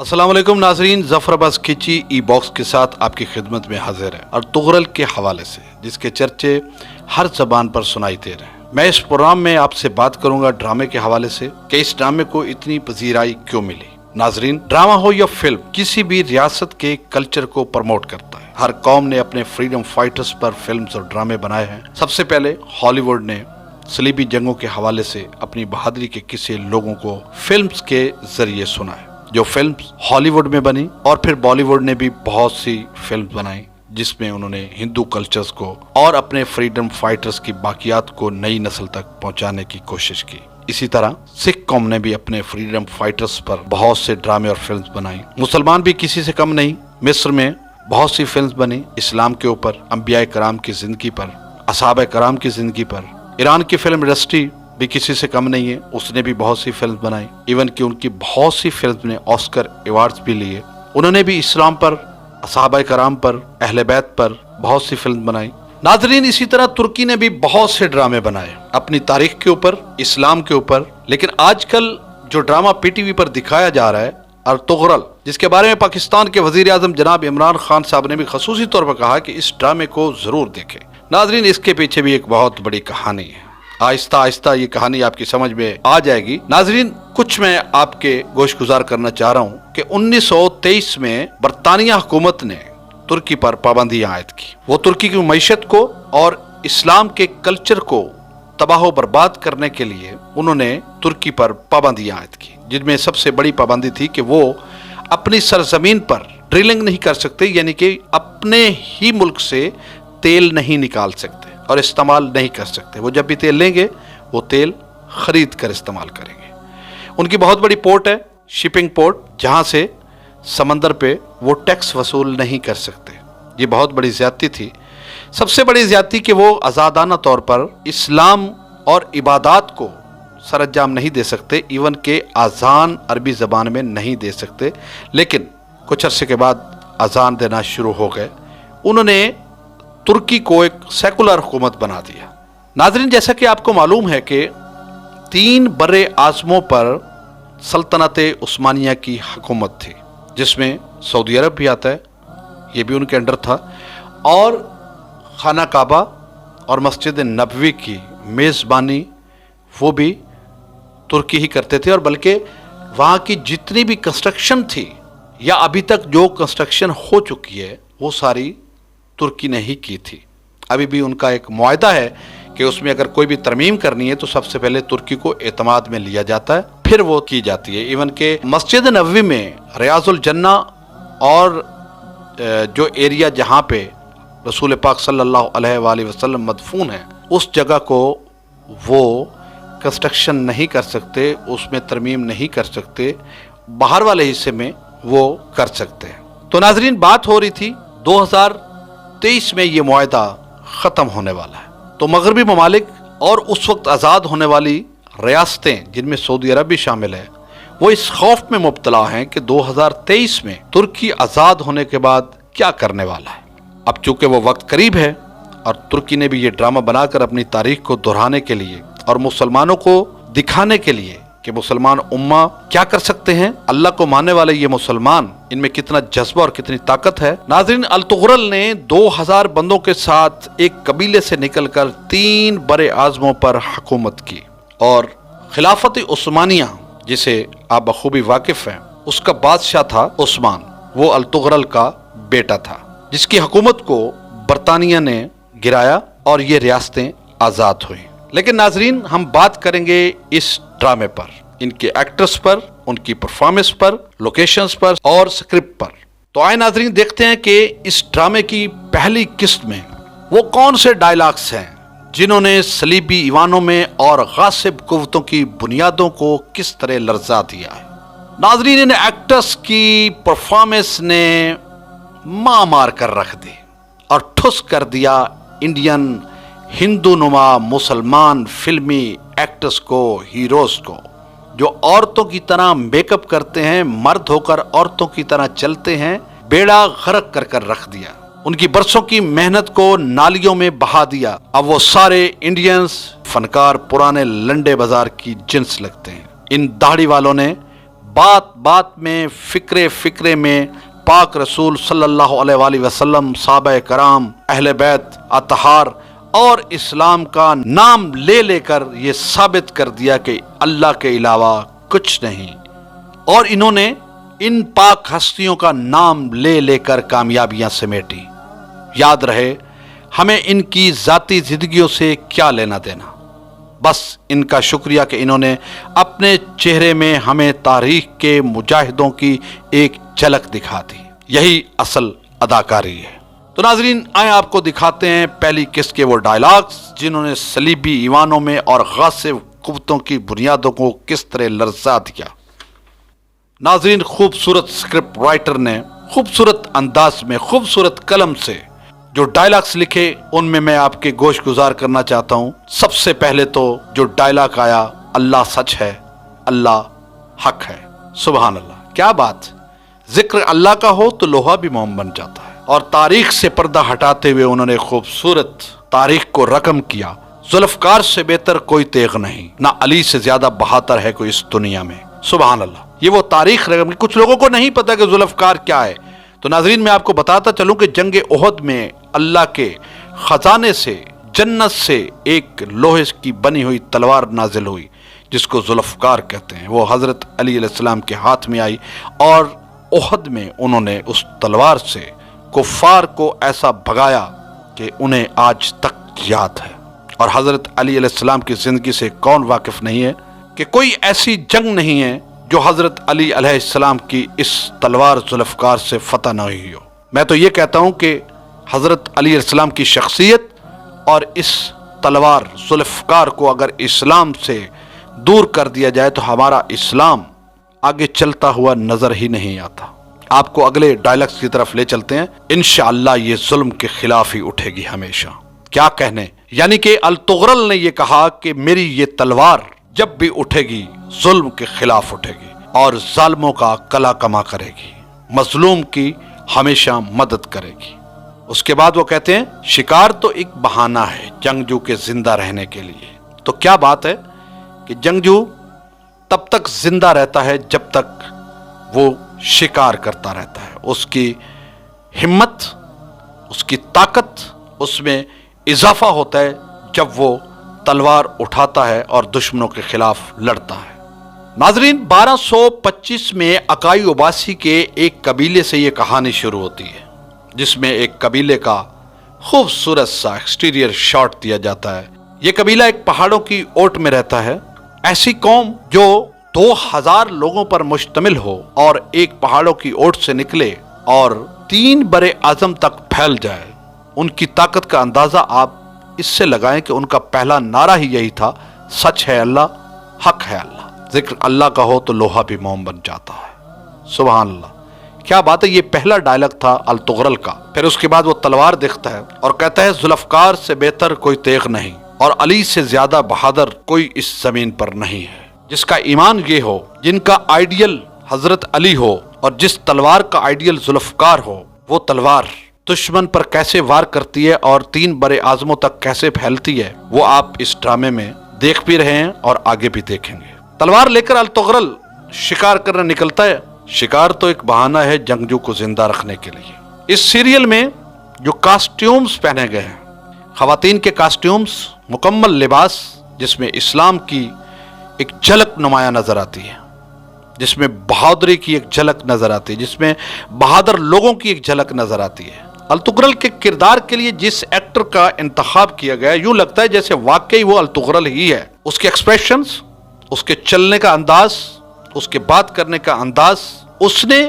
अस्सलाम वालेकुम नाजरीन, जफर अब्बास खिची ई बॉक्स के साथ आपकी खिदमत में हाजिर है और तुगरल के हवाले से जिसके चर्चे हर जबान पर सुनाई दे रहे हैं। मैं इस प्रोग्राम में आपसे बात करूंगा ड्रामे के हवाले से कि इस ड्रामे को इतनी पजीराई क्यों मिली। नाजरीन, ड्रामा हो या फिल्म, किसी भी रियासत के कल्चर को प्रमोट करता है। हर कौम ने अपने फ्रीडम फाइटर्स पर फिल्म्स और ड्रामे बनाए हैं। सबसे पहले हॉलीवुड ने सलीबी जंगों के हवाले से अपनी बहादुरी के किस्से लोगों को फिल्म्स के जरिए सुनाए। जो फिल्म्स हॉलीवुड में बनी और फिर बॉलीवुड ने भी बहुत सी फिल्म बनाई जिसमें उन्होंने हिंदू कल्चर्स को और अपने फ्रीडम फाइटर्स की बाकियात को नई नस्ल तक पहुंचाने की कोशिश की। इसी तरह सिख कौम ने भी अपने फ्रीडम फाइटर्स पर बहुत से ड्रामे और फिल्म्स बनाई। मुसलमान भी किसी से कम नहीं। मिस्र में बहुत सी फिल्म्स बनी इस्लाम के ऊपर, अंबिया कराम की जिंदगी पर, असहाबा कराम की जिंदगी पर। ईरान की फिल्म इंडस्ट्री भी किसी से कम नहीं है, उसने भी बहुत सी फिल्म बनाई। इवन कि उनकी बहुत सी फिल्म ने ऑस्कर अवार्ड्स भी लिए। उन्होंने भी इस्लाम पर, असहाबा कराम पर, अहले बैत पर बहुत सी फिल्म बनाई। नाजरीन, इसी तरह तुर्की ने भी बहुत से ड्रामे बनाए अपनी तारीख के ऊपर, इस्लाम के ऊपर। लेकिन आजकल जो ड्रामा पीटीवी पर दिखाया जा रहा है अर्तुगरल, जिसके बारे में पाकिस्तान के वजीर आजम जनाब इमरान खान साहब ने भी खसूसी तौर पर कहा कि इस ड्रामे को जरूर देखें। नाजरीन, इसके पीछे भी एक बहुत बड़ी कहानी है। आहिस्ता आहिस्ता ये कहानी आपकी समझ में आ जाएगी। नाजरीन, कुछ मैं आपके गोश गुजार करना चाह रहा हूँ कि 1923 में बरतानिया हुकूमत ने तुर्की पर पाबंदियां आयद की। वो तुर्की की मईशत को और इस्लाम के कल्चर को तबाह बर्बाद करने के लिए उन्होंने तुर्की पर पाबंदियां आयद की, जिनमें सबसे बड़ी पाबंदी थी कि वो अपनी सरजमीन पर ड्रिलिंग नहीं कर सकते, यानी कि अपने ही मुल्क से तेल नहीं निकाल सकते और इस्तेमाल नहीं कर सकते। वो जब भी तेल लेंगे वो तेल खरीद कर इस्तेमाल करेंगे। उनकी बहुत बड़ी पोर्ट है, शिपिंग पोर्ट, जहां से समंदर पे वो टैक्स वसूल नहीं कर सकते। ये बहुत बड़ी ज्यादती थी। सबसे बड़ी ज्यादती कि वो आज़ादाना तौर पर इस्लाम और इबादत को सरअंजाम नहीं दे सकते, इवन के अजान अरबी ज़बान में नहीं दे सकते। लेकिन कुछ अरसे के बाद अजान देना शुरू हो गए। उन्होंने तुर्की को एक सेकुलर हुकूमत बना दिया। नाजरीन, जैसा कि आपको मालूम है कि 3 बड़े आज़मों पर सल्तनत उस्मानिया की हुकूमत थी, जिसमें सऊदी अरब भी आता है, ये भी उनके अंडर था, और खाना काबा और मस्जिद नबवी की मेज़बानी वो भी तुर्की ही करते थे। और बल्कि वहाँ की जितनी भी कंस्ट्रक्शन थी या अभी तक जो कंस्ट्रक्शन हो चुकी है वो सारी तुर्की ने ही की थी। अभी भी उनका एक मुआहदा है कि उसमें अगर कोई भी तरमीम करनी है तो सबसे पहले तुर्की को एतमाद में लिया जाता है, फिर वो की जाती है। इवन के मस्जिद नबवी में रियाजुल जन्ना और जो एरिया जहाँ पे रसूल पाक सल्लल्लाहु अलैहि वसल्लम मदफून है, उस जगह को वो कंस्ट्रक्शन नहीं कर सकते, उसमें तरमीम नहीं कर सकते। बाहर वाले हिस्से में वो कर सकते हैं। तो नाजरीन, बात हो रही थी 2023 में ये मुआहदा ख़त्म होने वाला है। तो मगरबी ममालिक और उस वक्त आज़ाद होने वाली रियासतें, जिनमें सऊदी अरब भी शामिल है, वो इस खौफ में मुब्तला हैं कि 2023 में तुर्की आज़ाद होने के बाद क्या करने वाला है। अब चूंकि वो वक्त करीब है और तुर्की ने भी ये ड्रामा बनाकर अपनी तारीख को दोहराने के लिए और मुसलमानों को दिखाने के लिए कि मुसलमान उम्मा क्या कर सकते हैं, अल्लाह को मानने वाले ये मुसलमान, इनमें कितना जज्बा और कितनी ताकत है। नाज़रीन, अर्तुगरल ने 2000 बंदों के साथ एक कबीले से निकलकर 3 बड़े आज़मों पर हुकूमत की और खिलाफत उस्मानिया, जिसे आप बखूबी वाकिफ हैं, उसका बादशाह था उस्मान। वो अर्तुगरल का बेटा था, जिसकी हुकूमत को बरतानिया ने गिराया और ये रियासतें आज़ाद हुई। लेकिन नाजरीन, हम बात करेंगे इस ड्रामे पर, इनके एक्टर्स पर, उनकी परफॉर्मेंस पर, लोकेशंस पर और स्क्रिप्ट पर। तो आए नाजरीन, देखते हैं कि इस ड्रामे की पहली किस्त में वो कौन से डायलॉग्स हैं जिन्होंने सलीबी ईवानों में और गासिब कुव्वतों की बुनियादों को किस तरह लर्जा दिया है। नाजरीन, इन एक्टर्स की परफॉर्मेंस ने मां मार कर रख दी और ठुस कर दिया इंडियन हिंदू नुमा मुसलमान फिल्मी एक्टर्स को, हीरोज को, जो औरतों की तरह मेकअप करते हैं, मर्द होकर औरतों की तरह चलते हैं, बेड़ा गर्क कर कर रख दिया। उनकी बरसों की मेहनत को नालियों में बहा दिया। अब वो सारे इंडियंस फनकार पुराने लंडे बाजार की जिन्स लगते हैं। इन दाढ़ी वालों ने बात बात में फिक्रे में पाक रसूल सल्लल्लाहु अलैहि वसल्लम, सहाबा कराम, अहले बैत, अतहार और इस्लाम का नाम ले लेकर ये साबित कर दिया कि अल्लाह के अलावा कुछ नहीं। और इन्होंने इन पाक हस्तियों का नाम ले लेकर कामयाबियां समेटी। याद रहे, हमें इनकी जाती जिंदगियों से क्या लेना देना, बस इनका शुक्रिया कि इन्होंने अपने चेहरे में हमें तारीख के मुजाहिदों की एक झलक दिखा दी। यही असल अदाकारी है। तो नाजरीन, आए आपको दिखाते हैं पहली किस्त के वो डायलॉग्स जिन्होंने सलीबी ईवानों में और गासिब कुव्वतों की बुनियादों को किस तरह लरजा दिया। नाजरीन, खूबसूरत स्क्रिप्ट राइटर ने खूबसूरत अंदाज में खूबसूरत कलम से जो डायलॉग्स लिखे, उनमें मैं आपके गोश गुजार करना चाहता हूं। सबसे पहले तो जो डायलॉग आया, अल्लाह सच है, अल्लाह हक है। सुभान अल्लाह, क्या बात। जिक्र अल्लाह का हो तो लोहा भी मोम बन जाता है। और तारीख से पर्दा हटाते हुए उन्होंने खूबसूरत तारीख को रकम किया। जुल्फकार से बेहतर कोई तेग नहीं, ना अली से ज्यादा बहादुर है कोई इस दुनिया में। सुभान अल्लाह, ये वो तारीख रकम की। कुछ लोगों को नहीं पता कि जुल्फकार क्या है। तो नाजरीन, मैं आपको बताता चलूं कि जंग ओहद में अल्लाह के खजाने से, जन्नत से एक लोहे की बनी हुई तलवार नाजिल हुई जिसको जुल्फकार कहते हैं। वो हजरत अली अलैहिस्सलाम के हाथ में आई और ओहद में उन्होंने उस तलवार से कुफ्फार को ऐसा भगाया कि उन्हें आज तक याद है। और हजरत अली अलैहिस्सलाम की जिंदगी से कौन वाकिफ नहीं है कि कोई ऐसी जंग नहीं है जो हजरत अली अलैहिस्सलाम की इस तलवार जुल्फकार से फतह न हुई हो। मैं तो ये कहता हूं कि हजरत अली अलैहिस्सलाम की शख्सियत और इस तलवार जुल्फकार को अगर इस्लाम से दूर कर दिया जाए तो हमारा इस्लाम आगे चलता हुआ नजर ही नहीं आता। आपको अगले डायलॉग्स की तरफ ले चलते हैं। इंशाअल्लाह ये जुल्म के खिलाफ ही उठेगी हमेशा। क्या कहने, यानी कि अल-तुगरल ने यह कहा कि मेरी ये तलवार जब भी उठेगी जुल्म के खिलाफ उठेगी और जालिमों का कला कमा करेगी, मजलूम की हमेशा मदद करेगी। उसके बाद वो कहते हैं, शिकार तो एक बहाना है जंगजू के जिंदा रहने के लिए। तो क्या बात है कि जंगजू तब तक जिंदा रहता है जब तक वो शिकार करता रहता है। उसकी हिम्मत, उसकी ताकत, उसमें इजाफा होता है जब वो तलवार उठाता है और दुश्मनों के खिलाफ लड़ता है। नाजरीन, 1225 में अकाई उबासी के एक कबीले से ये कहानी शुरू होती है जिसमें एक कबीले का खूबसूरत सा एक्सटीरियर शॉट दिया जाता है। ये कबीला एक पहाड़ों की ओट में रहता है। ऐसी कौम जो 2000 लोगों पर मुश्तमिल हो और एक पहाड़ों की ओट से निकले और 3 बड़े आजम तक फैल जाए, उनकी ताकत का अंदाजा आप इससे लगाएं कि उनका पहला नारा ही यही था, सच है अल्लाह, हक है अल्लाह। जिक्र अल्लाह का हो तो लोहा भी मोम बन जाता है। सुभान अल्लाह, क्या बात है। ये पहला डायलॉग था अल-तुगरल का। फिर उसके बाद वो तलवार दिखता है और कहता है, जुल्फकार से बेहतर कोई तेग नहीं और अली से ज्यादा बहादुर कोई इस जमीन पर नहीं है। जिसका ईमान ये हो, जिनका आइडियल हजरत अली हो और जिस तलवार का आइडियल जुल्फकार हो, वो तलवार दुश्मन पर कैसे वार करती है और 3 बड़े आजमों तक कैसे फैलती है, वो आप इस ड्रामे में देख भी रहे हैं और आगे भी देखेंगे। तलवार लेकर अल-तुगरल शिकार करने निकलता है। शिकार तो एक बहाना है जंगजू को जिंदा रखने के लिए। इस सीरियल में जो कास्ट्यूम्स पहने गए हैं, खवातीन के कास्ट्यूम्स, मुकम्मल लिबास जिसमें इस्लाम की एक झलक नुमाया नजर आती है, जिसमें बहादुरी की एक झलक नजर आती है, जिसमें बहादुर लोगों की एक झलक नजर आती है। अल-तुगरल के किरदार के लिए जिस एक्टर का इंतखाब किया गया, यूं लगता है जैसे वाकई वो अल-तुगरल ही है। उसके एक्सप्रेशंस, उसके चलने का अंदाज, उसके बात करने का अंदाज, उसने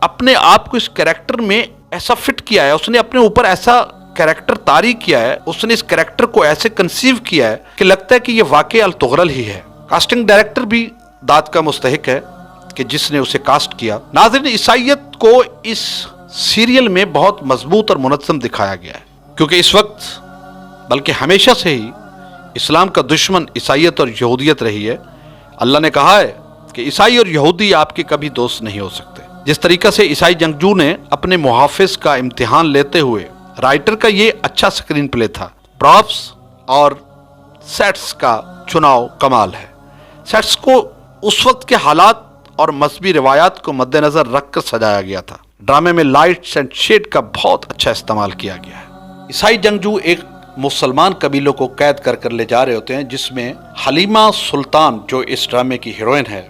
अपने आप को इस कैरेक्टर में ऐसा फिट किया है, उसने अपने ऊपर ऐसा कैरेक्टर तारी किया है, उसने इस कैरेक्टर को ऐसे कंसीव किया है कि लगता है कि ये वाकई अल-तुगरल ही है। कास्टिंग डायरेक्टर भी दाद का मुस्तहिक है कि जिसने उसे कास्ट किया। नाज़रीन, ईसाइयत को इस सीरियल में बहुत मजबूत और मुनज़्ज़म दिखाया गया है, क्योंकि इस वक्त बल्कि हमेशा से ही इस्लाम का दुश्मन ईसाइयत और यहूदियत रही है। अल्लाह ने कहा है कि ईसाई और यहूदी आपके कभी दोस्त नहीं हो सकते। जिस तरीका से ईसाई जंगजू ने अपने मुहाफिज का इम्तिहान लेते हुए, राइटर का ये अच्छा स्क्रीन प्ले था। प्रॉप्स और सेट्स का चुनाव कमाल है। सेट्स को उस वक्त के हालात اور مذہبی روایات کو مد نظر رکھ کر سجایا گیا تھا۔ ڈرامے میں لائٹس اینڈ شیڈ کا بہت اچھا استعمال کیا گیا ہے۔ عیسائی جنگجو ایک مسلمان قبیلوں کو قید کر کر لے جا رہے ہوتے ہیں، جس میں حلیمہ سلطان جو اس ڈرامے کی ہیروئن ہے،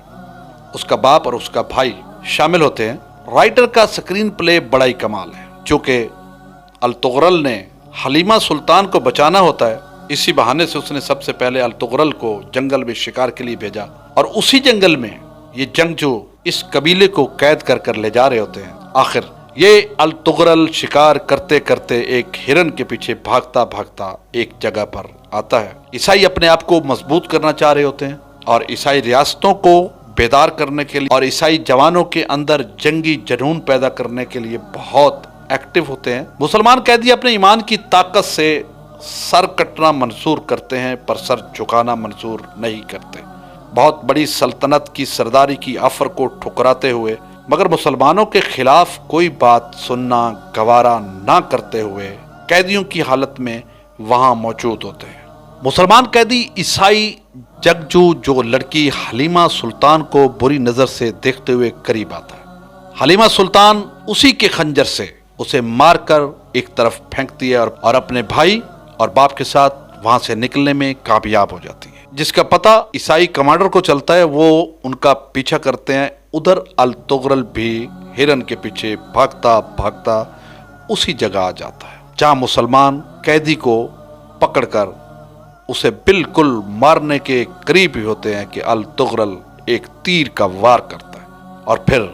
اس کا باپ اور اس کا بھائی شامل ہوتے ہیں۔ رائٹر کا سکرین پلے بڑا ہی کمال ہے، چونکہ الطغرل نے حلیمہ سلطان کو بچانا ہوتا ہے، اسی بہانے سے اس نے سب سے پہلے الطغرل کو جنگل میں شکار کے لیے بھیجا، اور اسی جنگل میں یہ جنگجو اس قبیلے کو قید کر کر لے جا رہے ہوتے ہیں۔ آخر یہ الطغرل شکار کرتے کرتے ایک ہرن کے پیچھے بھاگتا بھاگتا ایک جگہ پر آتا ہے۔ عیسائی اپنے آپ کو مضبوط کرنا چاہ رہے ہوتے ہیں، اور عیسائی ریاستوں کو بیدار کرنے کے لیے اور عیسائی جوانوں کے اندر جنگی جنون پیدا کرنے کے لیے بہت ایکٹیو ہوتے ہیں۔ مسلمان قیدی اپنے ایمان کی طاقت سے سر کٹنا منظور کرتے ہیں، پر سر جھکانا منظور نہیں کرتے۔ بہت بڑی سلطنت کی سرداری کی آفر کو ٹھکراتے ہوئے مگر مسلمانوں کے خلاف کوئی بات سننا گوارا نہ کرتے ہوئے قیدیوں کی حالت میں وہاں موجود ہوتے ہیں۔ مسلمان قیدی عیسائی جنگجو جو لڑکی حلیمہ سلطان کو بری نظر سے دیکھتے ہوئے قریب آتا ہے۔ حلیمہ سلطان اسی کے خنجر سے اسے مار کر ایک طرف پھینکتی ہے اور اپنے بھائی اور باپ کے ساتھ وہاں سے نکلنے میں کامیاب ہو جاتی ہے۔ جس کا پتہ عیسائی کمانڈر کو چلتا ہے، وہ ان کا پیچھا کرتے ہیں۔ ادھر الطغرل بھی ہرن کے پیچھے بھاگتا بھاگتا اسی جگہ آ جاتا ہے جہاں مسلمان قیدی کو پکڑ کر اسے بالکل مارنے کے قریب ہی ہوتے ہیں کہ الطغرل ایک تیر کا وار کرتا ہے، اور پھر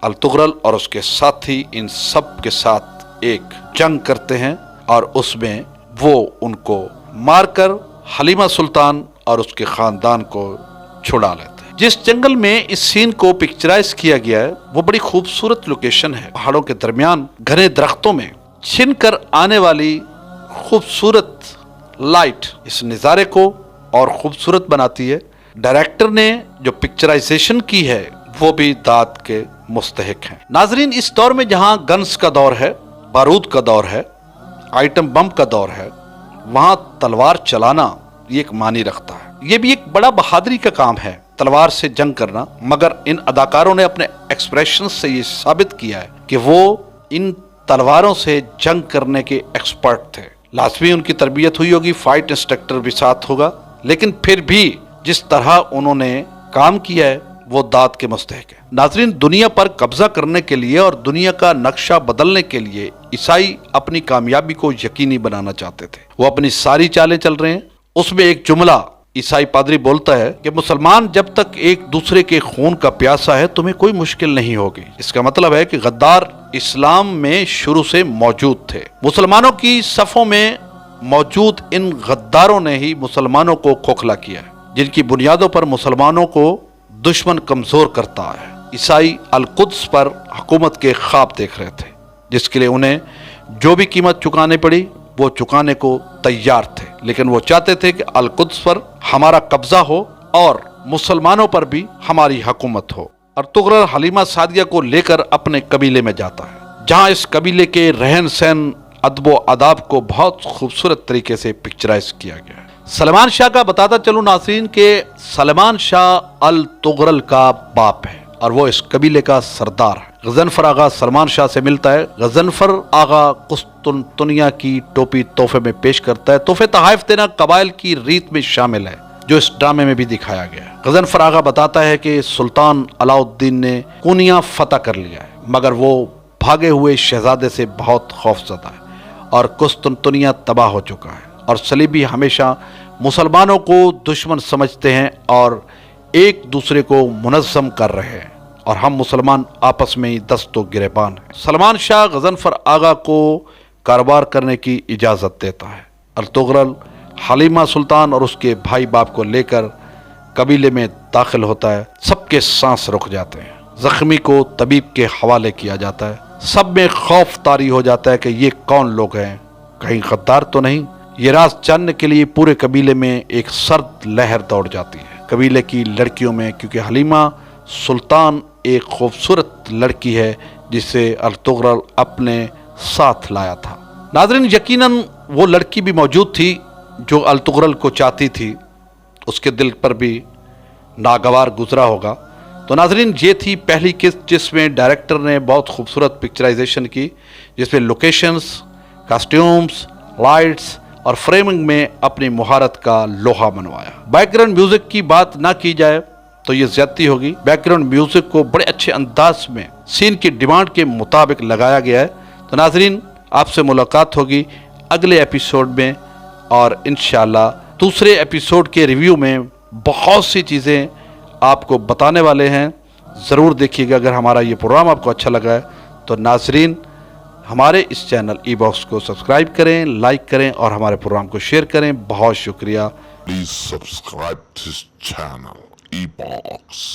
الطغرل اور اس کے ساتھی ان سب کے ساتھ ایک جنگ کرتے ہیں، اور اس میں وہ ان کو مار کر حلیمہ سلطان اور اس کے خاندان کو چھڑا لیتے ہیں۔ جس جنگل میں اس سین کو پکچرائز کیا گیا ہے وہ بڑی خوبصورت لوکیشن ہے۔ پہاڑوں کے درمیان گھنے درختوں میں چھن کر آنے والی خوبصورت لائٹ اس نظارے کو اور خوبصورت بناتی ہے۔ ڈائریکٹر نے جو پکچرائزیشن کی ہے وہ بھی داد کے مستحق ہیں۔ ناظرین، اس دور میں جہاں گنز کا دور ہے، بارود کا دور ہے، آئٹم بم کا دور ہے، وہاں تلوار چلانا یہ ایک معنی رکھتا ہے۔ یہ بھی ایک بڑا بہادری کا کام ہے، تلوار سے جنگ کرنا، مگر ان اداکاروں نے اپنے ایکسپریشن سے یہ ثابت کیا ہے کہ وہ ان تلواروں سے جنگ کرنے کے ایکسپرٹ تھے۔ لازمی ان کی تربیت ہوئی ہوگی، فائٹ انسٹرکٹر بھی ساتھ ہوگا، لیکن پھر بھی جس طرح انہوں نے کام کیا ہے وہ داد کے مستحق ہے۔ ناظرین، دنیا پر قبضہ کرنے کے لیے اور دنیا کا نقشہ بدلنے کے لیے عیسائی اپنی کامیابی کو یقینی بنانا چاہتے تھے۔ وہ اپنی ساری چالیں چل رہے ہیں۔ اس میں ایک جملہ عیسائی پادری بولتا ہے کہ مسلمان جب تک ایک دوسرے کے خون کا پیاسا ہے تمہیں کوئی مشکل نہیں ہوگی۔ اس کا مطلب ہے کہ غدار اسلام میں شروع سے موجود تھے۔ مسلمانوں کی صفوں میں موجود ان غداروں نے ہی مسلمانوں کو کھوکھلا کیا ہے، جن کی بنیادوں پر مسلمانوں کو دشمن کمزور کرتا ہے۔ عیسائی القدس پر حکومت کے خواب دیکھ رہے تھے، جس کے لیے انہیں جو بھی قیمت چکانے پڑی وہ چکانے کو تیار تھے، لیکن وہ چاہتے تھے کہ القدس پر ہمارا قبضہ ہو اور مسلمانوں پر بھی ہماری حکومت ہو۔ الطغرل حلیمہ سعدیہ کو لے کر اپنے قبیلے میں جاتا ہے، جہاں اس قبیلے کے رہن سہن، ادب و آداب کو بہت خوبصورت طریقے سے پکچرائز کیا گیا ہے۔ سلمان شاہ کا بتاتا چلوں ناظرین کہ سلمان شاہ الطغرل کا باپ ہے اور وہ اس قبیلے کا سردار ہے۔ غضنفر آغا سلمان شاہ سے ملتا ہے۔ غضنفر آغا قسطنطنیہ کی ٹوپی تحفے میں پیش کرتا ہے۔ تحفے تحائف دینا قبائل کی ریت میں شامل ہے، جو اس ڈرامے میں بھی دکھایا گیا ہے۔ غضنفر آغا بتاتا ہے کہ سلطان علاء الدین نے کونیا فتح کر لیا ہے، مگر وہ بھاگے ہوئے شہزادے سے بہت خوفزدہ ہے اور قسطنطنیہ تباہ ہو چکا ہے، اور صلیبی ہمیشہ مسلمانوں کو دشمن سمجھتے ہیں اور ایک دوسرے کو منظم کر رہے ہیں، اور ہم مسلمان آپس میں ہی دست و گریبان ہیں۔ سلمان شاہ غضنفر آغا کو کاروبار کرنے کی اجازت دیتا ہے۔ الطغرل حلیمہ سلطان اور اس کے بھائی باپ کو لے کر قبیلے میں داخل ہوتا ہے۔ سب کے سانس رک جاتے ہیں، زخمی کو طبیب کے حوالے کیا جاتا ہے۔ سب میں خوف طاری ہو جاتا ہے کہ یہ کون لوگ ہیں، کہیں غدار تو نہیں۔ یہ راز جاننے کے لیے پورے قبیلے میں ایک سرد لہر دوڑ جاتی ہے، قبیلے کی لڑکیوں میں، کیونکہ حلیمہ سلطان ایک خوبصورت لڑکی ہے جسے الطغرل اپنے ساتھ لایا تھا۔ ناظرین، یقیناً وہ لڑکی بھی موجود تھی جو الطغرل کو چاہتی تھی، اس کے دل پر بھی ناگوار گزرا ہوگا۔ تو تو ناظرین یہ تھی پہلی قسط جس میں ڈائریکٹر نے بہت خوبصورت پکچرائزیشن کی، جس میں لوکیشنز، کاسٹیومز، لائٹس اور فریمنگ میں اپنی مہارت کا لوہا منوایا۔ بیک گراؤنڈ میوزک کی بات نہ کی جائے تو یہ زیادتی ہوگی۔ بیک گراؤنڈ میوزک کو بڑے اچھے انداز میں سین کی ڈیمانڈ کے مطابق لگایا گیا ہے۔ تو ناظرین آپ سے ملاقات ہوگی اگلے ایپیسوڈ میں، اور انشاءاللہ دوسرے ایپیسوڈ کے ریویو میں بہت سی چیزیں آپ کو بتانے والے ہیں، ضرور دیکھیے گا۔ اگر ہمارا یہ پروگرام آپ کو اچھا لگا ہے تو ناظرین ہمارے اس چینل ای باکس کو سبسکرائب کریں، لائک کریں اور ہمارے پروگرام کو شیئر کریں۔ بہت شکریہ۔ Please subscribe to this channel, eBox.